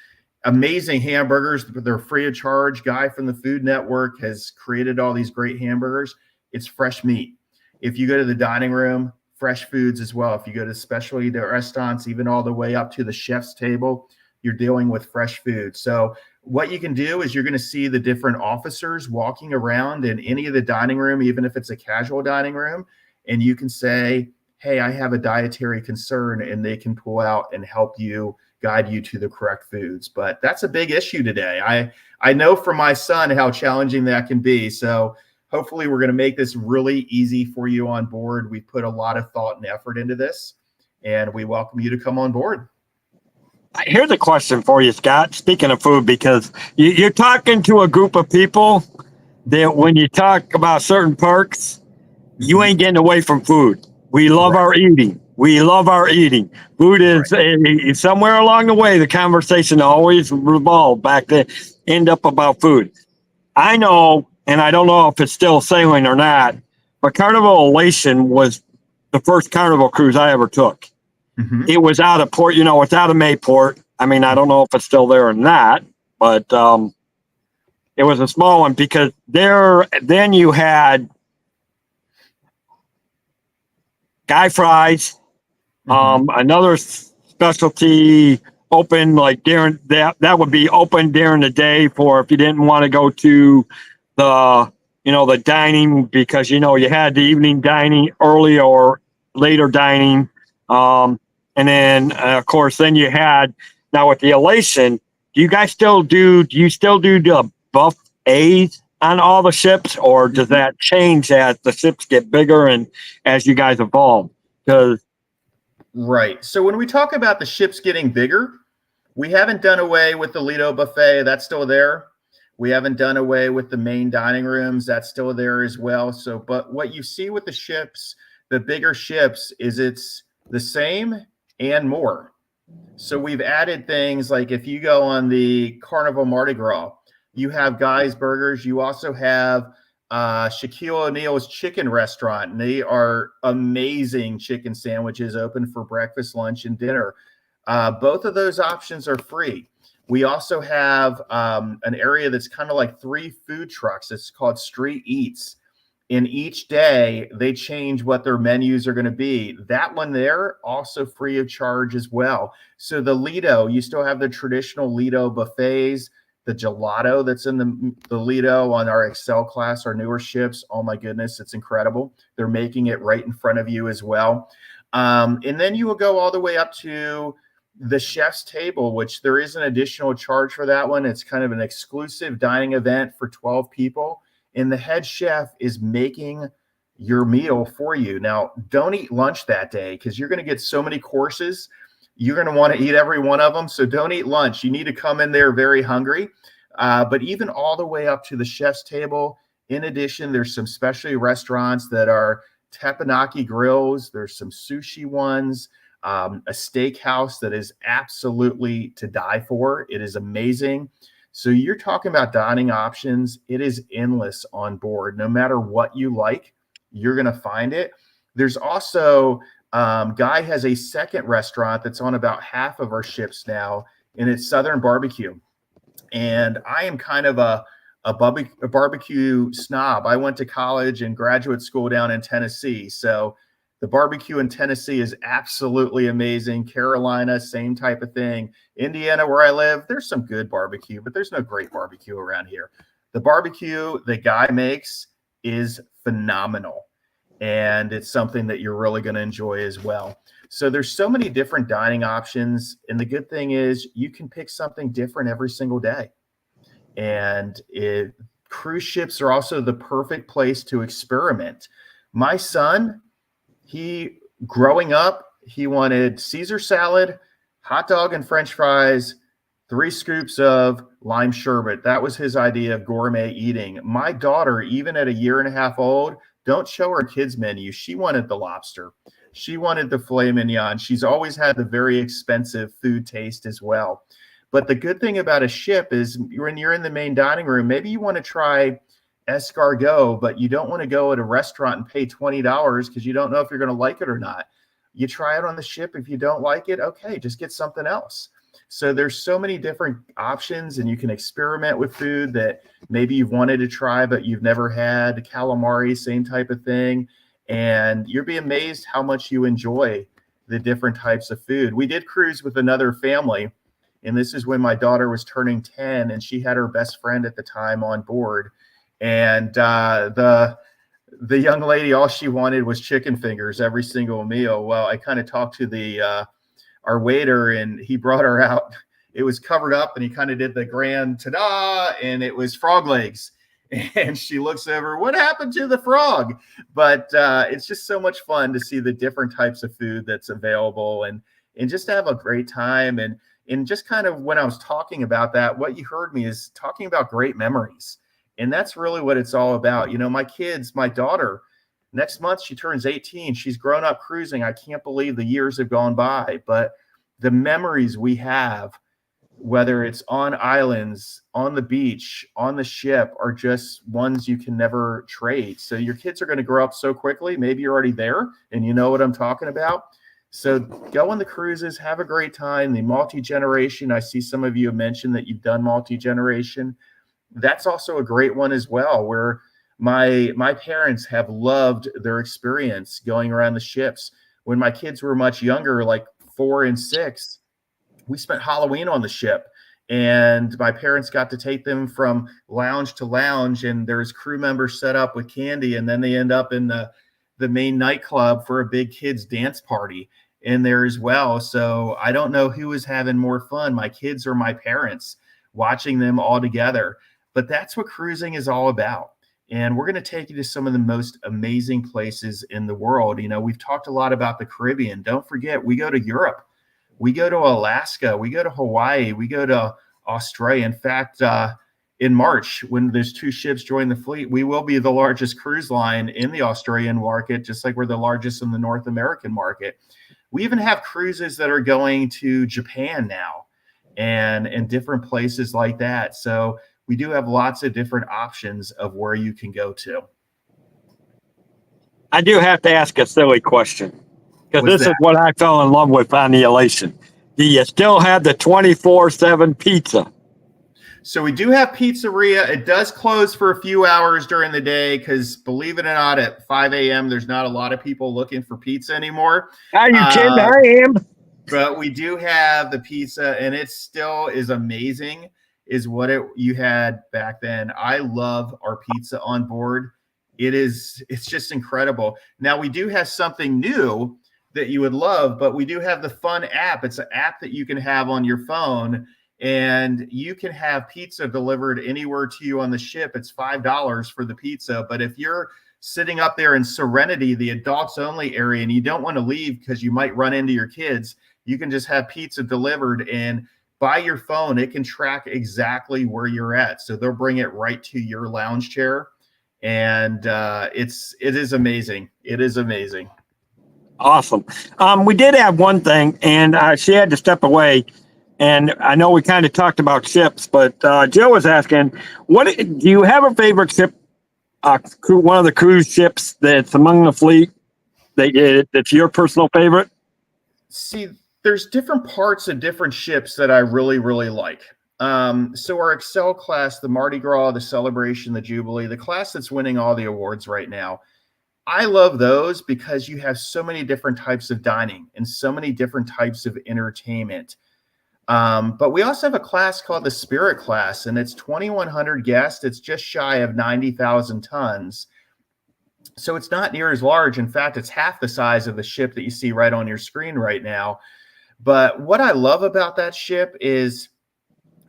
amazing hamburgers. They're free of charge. Guy from the Food Network has created all these great hamburgers. It's fresh meat. If you go to the dining room, fresh foods as well. If you go to specialty restaurants, even all the way up to the chef's table, you're dealing with fresh food. So what you can do is you're going to see the different officers walking around in any of the dining room, even if it's a casual dining room, and you can say, hey, I have a dietary concern, and they can pull out and help you, guide you to the correct foods. But that's a big issue today. I know from my son how challenging that can be. So hopefully we're going to make this really easy for you on board. We put a lot of thought and effort into this, and we welcome you to come on board. Here's a question for you, Scott. Speaking of food, because you're talking to a group of people that when you talk about certain perks, you ain't getting away from food. We love our eating. We love our eating. Food is somewhere along the way. The conversation always revolved back to end up about food. I know, and I don't know if it's still sailing or not, but Carnival Elation was the first Carnival cruise I ever took. Mm-hmm. It was out of port, it's out of Mayport. I mean, I don't know if it's still there or not, but it was a small one because then you had Guy Fries, another specialty open like during that would be open during the day for if you didn't want to go to the dining, because you had the evening dining, early or later dining, and then of course then you had, now with the Elation, do you still do the buffets on all the ships, or does that change as the ships get bigger and as you guys evolve? Right. So when we talk about the ships getting bigger, we haven't done away with the Lido buffet. That's still there. We haven't done away with the main dining rooms. That's still there as well. So, but what you see with the ships, the bigger ships is it's the same and more. So we've added things like if you go on the Carnival Mardi Gras, you have Guy's Burgers. You also have Shaquille O'Neal's Chicken Restaurant, and they are amazing chicken sandwiches open for breakfast, lunch, and dinner. Both of those options are free. We also have an area that's kind of like 3 food trucks. It's called Street Eats. In each day, they change what their menus are going to be. That one there, also free of charge as well. So the Lido, you still have the traditional Lido buffets, the gelato that's in the Lido on our Excel class, our newer ships. Oh my goodness, it's incredible. They're making it right in front of you as well. And then you will go all the way up to the chef's table, which there is an additional charge for that one. It's kind of an exclusive dining event for 12 people. And the head chef is making your meal for you. Now, don't eat lunch that day because you're going to get so many courses. You're going to want to eat every one of them. So don't eat lunch. You need to come in there very hungry. But even all the way up to the chef's table, in addition, there's some specialty restaurants that are teppanyaki grills. There's some sushi ones, a steakhouse that is absolutely to die for. It is amazing. So you're talking about dining options. It is endless on board. No matter what you like, you're going to find it. There's also, Guy has a second restaurant that's on about half of our ships now, and it's Southern Barbecue. And I am kind of a barbecue snob. I went to college and graduate school down in Tennessee. So the barbecue in Tennessee is absolutely amazing. Carolina, same type of thing. Indiana, where I live, there's some good barbecue, but there's no great barbecue around here. The barbecue that Guy makes is phenomenal, and it's something that you're really going to enjoy as well. So there's so many different dining options, and the good thing is you can pick something different every single day. And cruise ships are also the perfect place to experiment. My son, growing up, he wanted Caesar salad, hot dog and French fries, 3 scoops of lime sherbet. That was his idea of gourmet eating. My daughter, even at 1.5 years old, don't show her kids menu. She wanted the lobster. She wanted the filet mignon. She's always had the very expensive food taste as well. But the good thing about a ship is when you're in the main dining room, maybe you want to try escargot, but you don't want to go at a restaurant and pay $20 because you don't know if you're going to like it or not. You try it on the ship. If you don't like it, okay, just get something else. So there's so many different options, and you can experiment with food that maybe you've wanted to try, but you've never had. Calamari, same type of thing. And you'll be amazed how much you enjoy the different types of food. We did cruise with another family, and this is when my daughter was turning 10, and she had her best friend at the time on board. And the young lady, all she wanted was chicken fingers every single meal. Well, I kind of talked to our waiter, and he brought her out. It was covered up, and he kind of did the grand ta-da, and it was frog legs. And she looks over, what happened to the frog? But it's just so much fun to see the different types of food that's available, and just to have a great time. And just kind of when I was talking about that, what you heard me is talking about great memories. And that's really what it's all about. You know, my daughter, next month, she turns 18. She's grown up cruising. I can't believe the years have gone by, but the memories we have, whether it's on islands, on the beach, on the ship, are just ones you can never trade. So your kids are going to grow up so quickly. Maybe you're already there and you know what I'm talking about. So go on the cruises, have a great time. The multi-generation, I see some of you have mentioned that you've done multi-generation. That's also a great one as well, where my parents have loved their experience going around the ships. When my kids were much younger, like 4 and 6, we spent Halloween on the ship, and my parents got to take them from lounge to lounge, and there's crew members set up with candy, and then they end up in the main nightclub for a big kids dance party in there as well. So I don't know who is having more fun, my kids or my parents, watching them all together. But that's what cruising is all about. And we're going to take you to some of the most amazing places in the world. You know, we've talked a lot about the Caribbean. Don't forget, we go to Europe. We go to Alaska. We go to Hawaii. We go to Australia. In fact, in March, when those 2 ships join the fleet, we will be the largest cruise line in the Australian market, just like we're the largest in the North American market. We even have cruises that are going to Japan now and different places like that. So we do have lots of different options of where you can go to. I do have to ask a silly question because What's this is that? what I fell in love with on the Elation. Do you still have the 24/7 pizza? So we do have pizzeria. It does close for a few hours during the day because, believe it or not, at 5 a.m., there's not a lot of people looking for pizza anymore. Are you kidding? Uh, I am. but we do have the pizza, and it still is amazing, is what you had back then. I love our pizza on board. It's just incredible. Now, we do have something new that you would love, but we do have the Fun app. It's an app that you can have on your phone, and you can have pizza delivered anywhere to you on the ship. It's $5 for the pizza. But if you're sitting up there in Serenity, the adults only area, and you don't want to leave because you might run into your kids, you can just have pizza delivered, and by your phone, it can track exactly where you're at. So they'll bring it right to your lounge chair. And it is amazing. It is amazing. Awesome. We did have one thing, and she had to step away. And I know we kind of talked about ships, but Joe was asking, what do you have a favorite ship? One of the cruise ships that's among the fleet that's your personal favorite? See, there's different parts of different ships that I really, really like. So our Excel class, the Mardi Gras, the Celebration, the Jubilee, the class that's winning all the awards right now, I love those because you have so many different types of dining and so many different types of entertainment. But we also have a class called the Spirit class, and it's 2,100 guests. It's just shy of 90,000 tons. So it's not near as large. In fact, it's half the size of the ship that you see right on your screen right now. But what I love about that ship is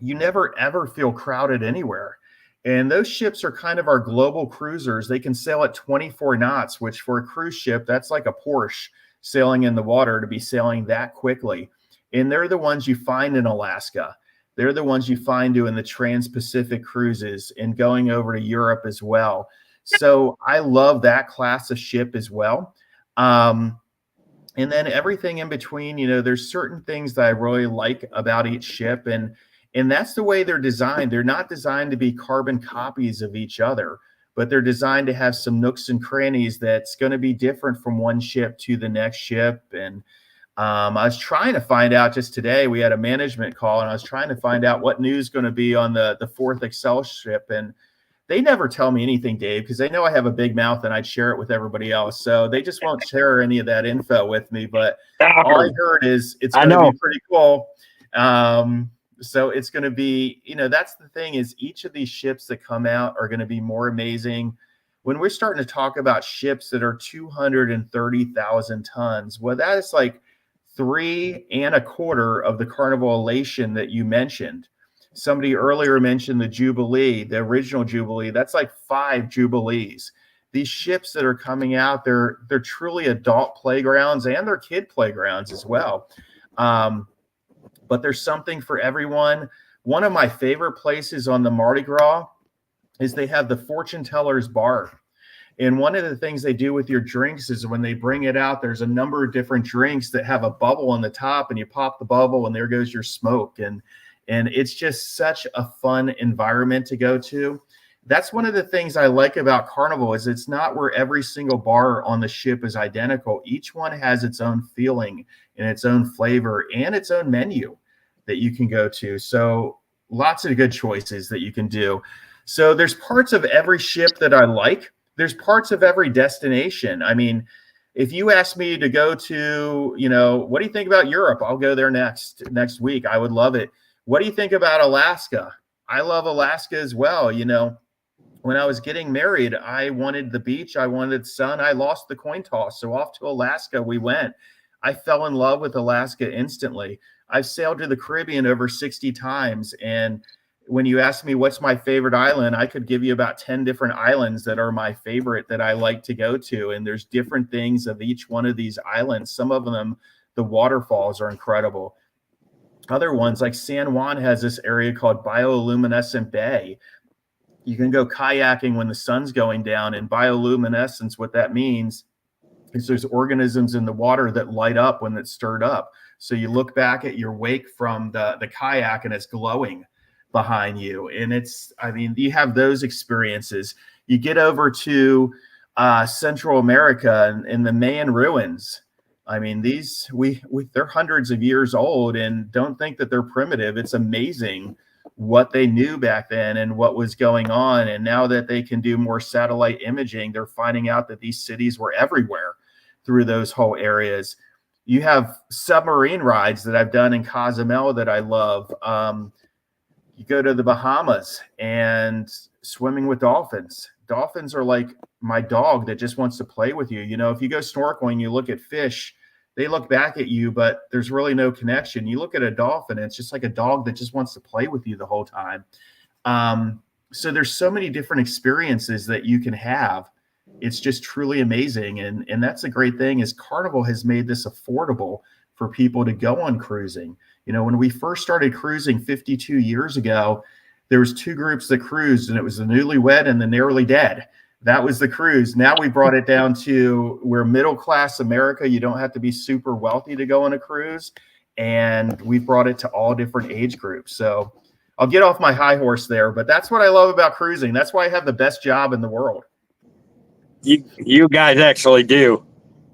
you never, ever feel crowded anywhere. And those ships are kind of our global cruisers. They can sail at 24 knots, which for a cruise ship, that's like a Porsche sailing in the water to be sailing that quickly. And they're the ones you find in Alaska. They're the ones you find doing the Trans-Pacific cruises and going over to Europe as well. So I love that class of ship as well. And then everything in between, there's certain things that I really like about each ship. And that's the way they're designed. They're not designed to be carbon copies of each other, but they're designed to have some nooks and crannies that's going to be different from one ship to the next ship. And I was trying to find out just today, we had a management call, and I was trying to find out what news is going to be on the fourth Excel ship. And they never tell me anything, Dave, because they know I have a big mouth and I'd share it with everybody else. So they just won't share any of that info with me. But all I heard is it's going to be pretty cool. So it's going to be, that's the thing, is each of these ships that come out are going to be more amazing. When we're starting to talk about ships that are 230,000 tons, well, that is like 3 1/4 of the Carnival Elation that you mentioned. Somebody earlier mentioned the Jubilee, the original Jubilee. That's like 5 Jubilees. These ships that are coming out, they're truly adult playgrounds, and they're kid playgrounds as well. But there's something for everyone. One of my favorite places on the Mardi Gras is they have the Fortune Teller's Bar. And one of the things they do with your drinks is when they bring it out, there's a number of different drinks that have a bubble on the top, and you pop the bubble and there goes your smoke. And it's just such a fun environment to go to. That's one of the things I like about Carnival, is it's not where every single bar on the ship is identical. Each one has its own feeling and its own flavor and its own menu that you can go to. So lots of good choices that you can do. So there's parts of every ship that I like. There's parts of every destination. I mean, if you ask me to go to, what do you think about Europe? I'll go there next week. I would love it. What do you think about Alaska? I love Alaska as well. When I was getting married, I wanted the beach. I wanted sun. I lost the coin toss. So off to Alaska we went. I fell in love with Alaska instantly. I've sailed to the Caribbean over 60 times. And when you ask me what's my favorite island, I could give you about 10 different islands that are my favorite that I like to go to. And there's different things of each one of these islands. Some of them, the waterfalls are incredible. Other ones like San Juan has this area called Bioluminescent Bay. You can go kayaking when the sun's going down, and bioluminescence, what that means is there's organisms in the water that light up when it's stirred up. So you look back at your wake from the kayak and it's glowing behind you. And I mean, you have those experiences. You get over to Central America and in the Mayan ruins. I mean, they're hundreds of years old, and don't think that they're primitive. It's amazing what they knew back then and what was going on. And now that they can do more satellite imaging, they're finding out that these cities were everywhere through those whole areas. You have submarine rides that I've done in Cozumel that I love. You go to the Bahamas and swimming with dolphins. Dolphins are like my dog that just wants to play with you. You know, if you go snorkeling, you look at fish, they look back at you, but there's really no connection. You look at a dolphin, it's just like a dog that just wants to play with you the whole time. So there's so many different experiences that you can have. It's just truly amazing. And that's a great thing is Carnival has made this affordable for people to go on cruising. You know, when we first started cruising 52 years ago, there was two groups that cruised, and it was the newlywed and the nearly dead. That was the cruise. Now we brought it down to we're middle-class America. You don't have to be super wealthy to go on a cruise. And we've brought it to all different age groups. So I'll get off my high horse there, but that's what I love about cruising. That's why I have the best job in the world. You guys actually do.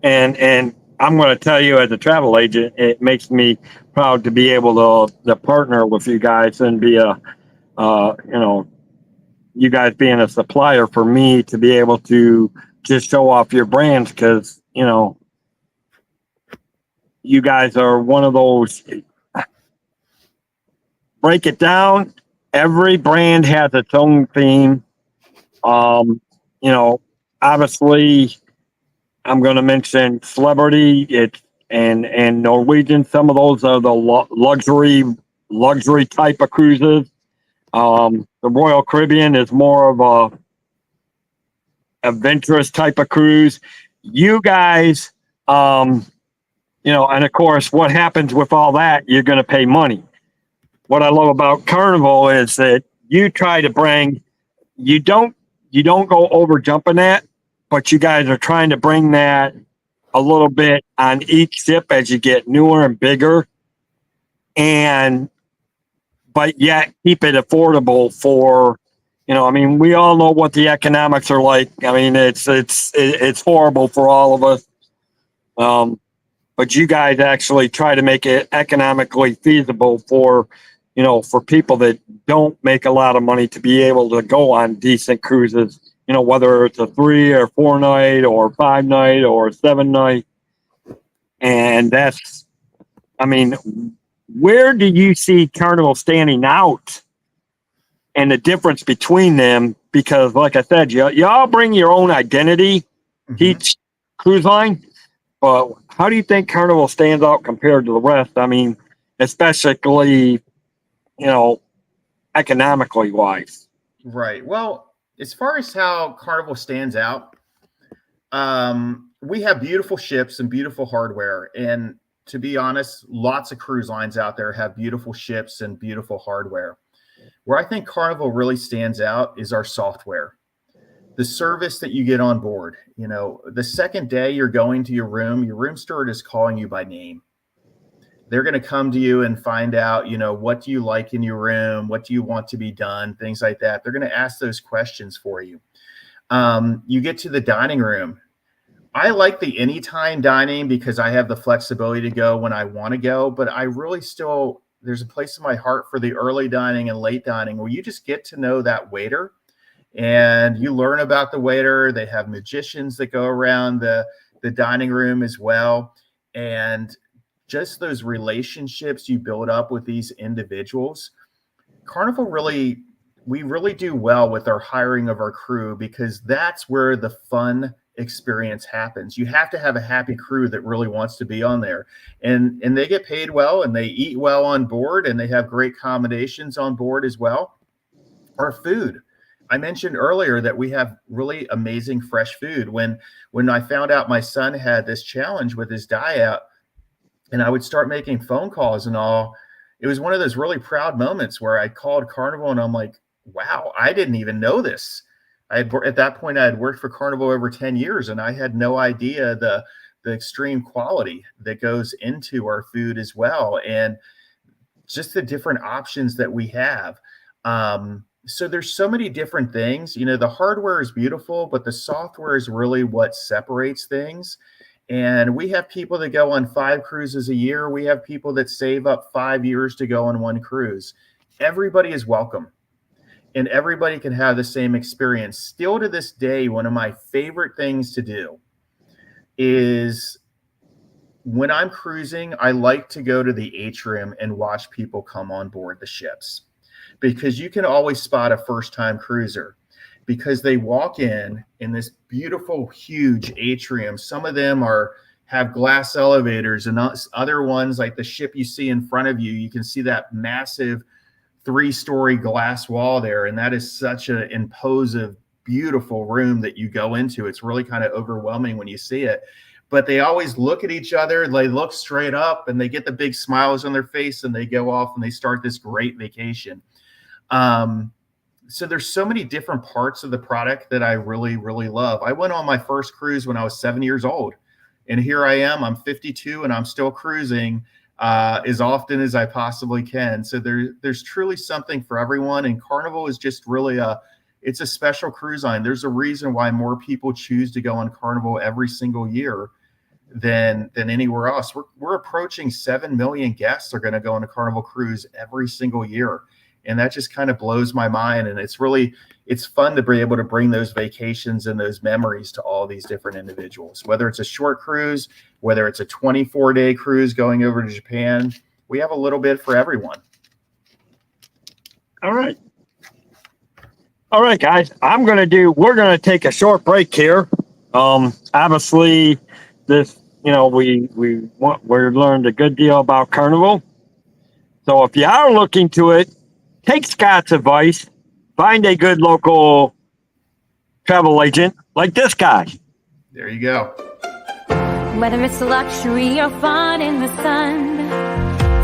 And I'm going to tell you, as a travel agent, it makes me proud to be able to partner with you guys and be you guys being a supplier for me to be able to just show off your brands, because, you guys are one of those, break it down. Every brand has its own theme. Obviously, I'm going to mention Celebrity, and Norwegian. Some of those are the luxury type of cruises. The Royal Caribbean is more of a adventurous type of cruise. You guys, and of course, what happens with all that, you're going to pay money. What I love about Carnival is that you try to bring, you don't go over jumping that, but you guys are trying to bring that a little bit on each ship as you get newer and bigger, but yet keep it affordable for, we all know what the economics are like. I mean, it's horrible for all of us. But you guys actually try to make it economically feasible for people that don't make a lot of money to be able to go on decent cruises, whether it's a 3 or 4 night or 5 night or 7 night. And where do you see Carnival standing out and the difference between them? Because like I said, you all bring your own identity, each cruise line, but how do you think Carnival stands out compared to the rest? I mean, especially, economically wise. Right. Well, as far as how Carnival stands out, we have beautiful ships and beautiful hardware. And to be honest, lots of cruise lines out there have beautiful ships and beautiful hardware. Where I think Carnival really stands out is our software, the service that you get on board. The second day you're going to your room steward is calling you by name. They're going to come to you and find out, what do you like in your room? What do you want to be done? Things like that. They're going to ask those questions for you. You get to the dining room. I like the anytime dining because I have the flexibility to go when I want to go, but I really there's a place in my heart for the early dining and late dining where you just get to know that waiter and you learn about the waiter. They have magicians that go around the dining room as well. And just those relationships you build up with these individuals. Carnival we really do well with our hiring of our crew because that's where the fun experience happens. You have to have a happy crew that really wants to be on there, and they get paid well and they eat well on board and they have great accommodations on board as well. Our food, I mentioned earlier that we have really amazing fresh food. When I found out my son had this challenge with his diet and I would start making phone calls and all, it was one of those really proud moments where I called Carnival and I'm like, wow, I didn't even know this. At that point, I had worked for Carnival over 10 years, and I had no idea the extreme quality that goes into our food as well, and just the different options that we have. So there's so many different things. You know, the hardware is beautiful, but the software is really what separates things. And we have people that go on 5 cruises a year. We have people that save up 5 years to go on 1 cruise. Everybody is welcome, and everybody can have the same experience. Still to this day, one of my favorite things to do is when I'm cruising, I like to go to the atrium and watch people come on board the ships, because you can always spot a first-time cruiser because they walk in this beautiful, huge atrium. Some of them have glass elevators, and other ones, like the ship you see in front of you, you can see that massive 3-story glass wall there. And that is such an imposing, beautiful room that you go into. It's really kind of overwhelming when you see it. But they always look at each other, they look straight up, and they get the big smiles on their face, and they go off and they start this great vacation. So there's so many different parts of the product that I really, really love. I went on my first cruise when I was 7 years old, and here I am, I'm 52, and I'm still cruising as often as I possibly can. So there's truly something for everyone, and Carnival is just really it's a special cruise line. There's a reason why more people choose to go on Carnival every single year than anywhere else. We're approaching 7 million guests are going to go on a Carnival cruise every single year. And that just kind of blows my mind. And it's fun to be able to bring those vacations and those memories to all these different individuals, whether it's a short cruise, whether it's a 24-day cruise going over to Japan. We have a little bit for everyone. All right. All right, guys, we're going to take a short break here. Obviously this, we learned a good deal about Carnival. So if you are looking to it, take Scott's advice, find a good local travel agent like this guy. There you go. Whether it's luxury or fun in the sun,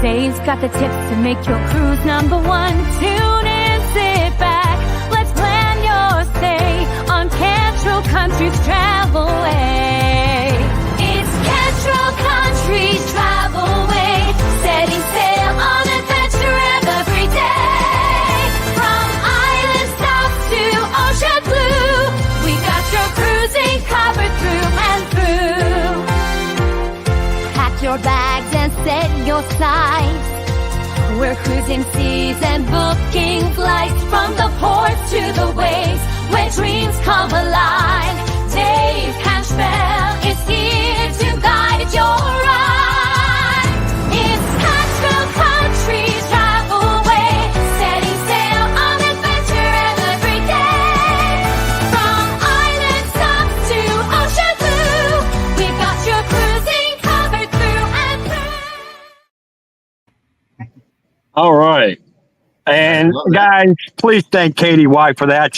Dave's got the tips to make your cruise number one. Tune in, sit back, let's plan your stay on Cantrell Country's Travel Way. It's Cantrell Country's Travel Way, setting sail on adventure every day. From island stops to ocean blue, we got your cruising covered through and through. Pack your bags and set your sights. We're cruising seas and booking flights from the ports to the waves where dreams come alive. Dave Cantrell is here to guide your ride. It's Cantrell Country's Travel Way, setting sail on adventure every day. From island stops to ocean blue, we've got your cruising covered through and through. All right. And guys, please thank Katie White for that.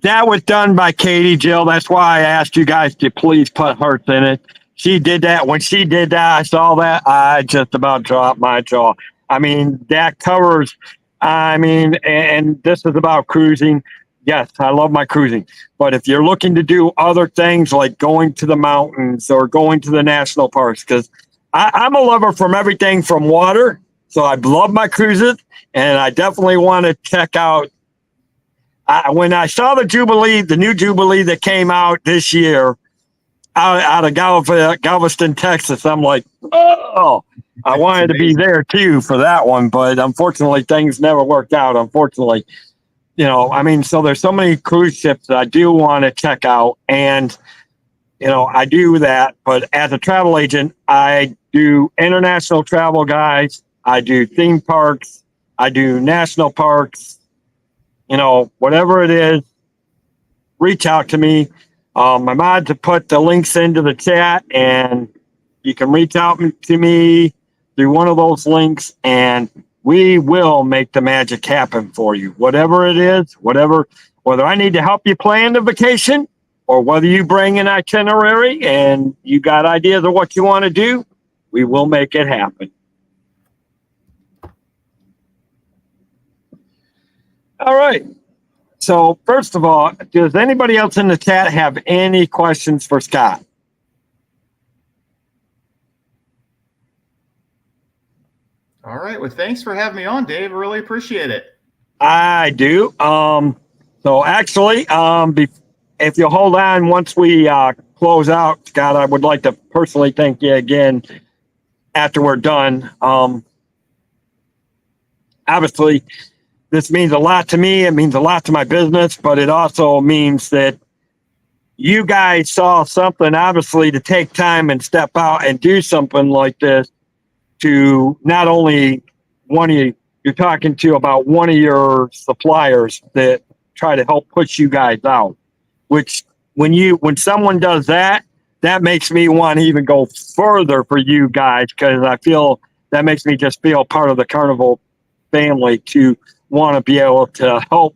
That was done by Katie, Jill. That's why I asked you guys to please put hearts in it. She did that. When she did that, I saw that. I just about dropped my jaw. I mean, that covers, and this is about cruising. Yes, I love my cruising. But if you're looking to do other things like going to the mountains or going to the national parks, because I'm a lover from everything from water. So I love my cruises, and I definitely want to check out. When I saw the new Jubilee that came out this year out of Galveston, Texas, I'm like, oh, I wanted to be there too for that one. But unfortunately, things never worked out. Unfortunately, so there's so many cruise ships that I do want to check out. And, I do that. But as a travel agent, I do international travel, guys. I do theme parks. I do national parks. Whatever it is, reach out to me. My mod to put the links into the chat, and you can reach out to me through one of those links, and we will make the magic happen for you. Whatever it is, whether I need to help you plan the vacation or whether you bring an itinerary and you got ideas of what you want to do, we will make it happen. All right. So first of all, does anybody else in the chat have any questions for Scott? All right. Well, thanks for having me on, Dave. I really appreciate it. I do. So actually, if you'll hold on once we close out, Scott, I would like to personally thank you again after we're done. Obviously, this means a lot to me. It means a lot to my business, but it also means that you guys saw something, obviously, to take time and step out and do something like this to not only one of you, you're talking to about one of your suppliers that try to help push you guys out, which when someone does that, that makes me want to even go further for you guys, because I feel that makes me just feel part of the Carnival family to want to be able to help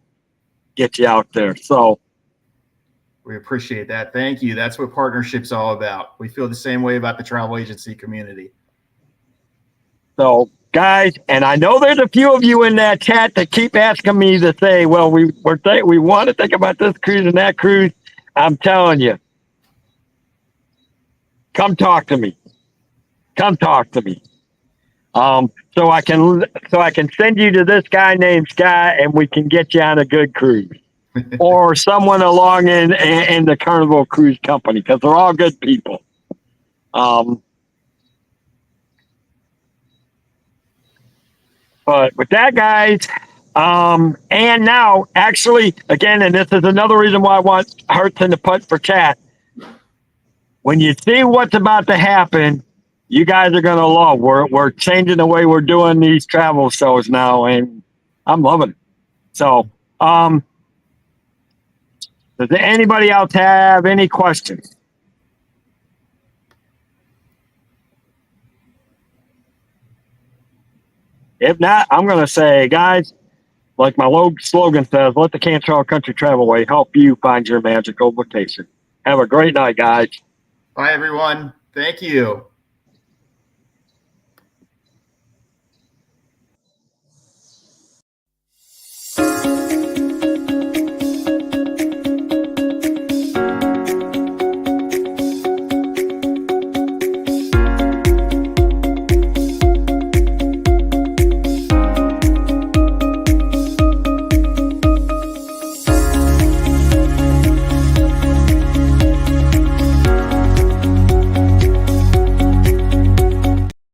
get you out there. So we appreciate that. Thank you. That's what partnership's all about. We feel the same way about the travel agency community. So guys, and I know there's a few of you in that chat that keep asking me to say, well, we want to think about this cruise and that cruise. I'm telling you, come talk to me. Come talk to me. So I can send you to this guy named Scott, and we can get you on a good cruise, or someone along in the Carnival Cruise Company, because they're all good people. But with that, guys, and now actually, again, and this is another reason why I want Hearts in the Putt for chat. When you see what's about to happen, you guys are gonna love. We're changing the way we're doing these travel shows now, and I'm loving it. So, does anybody else have any questions? If not, I'm gonna say, guys, like my slogan says, let the Cantrell Country Travel Way help you find your magical vacation. Have a great night, guys. Bye, everyone. Thank you.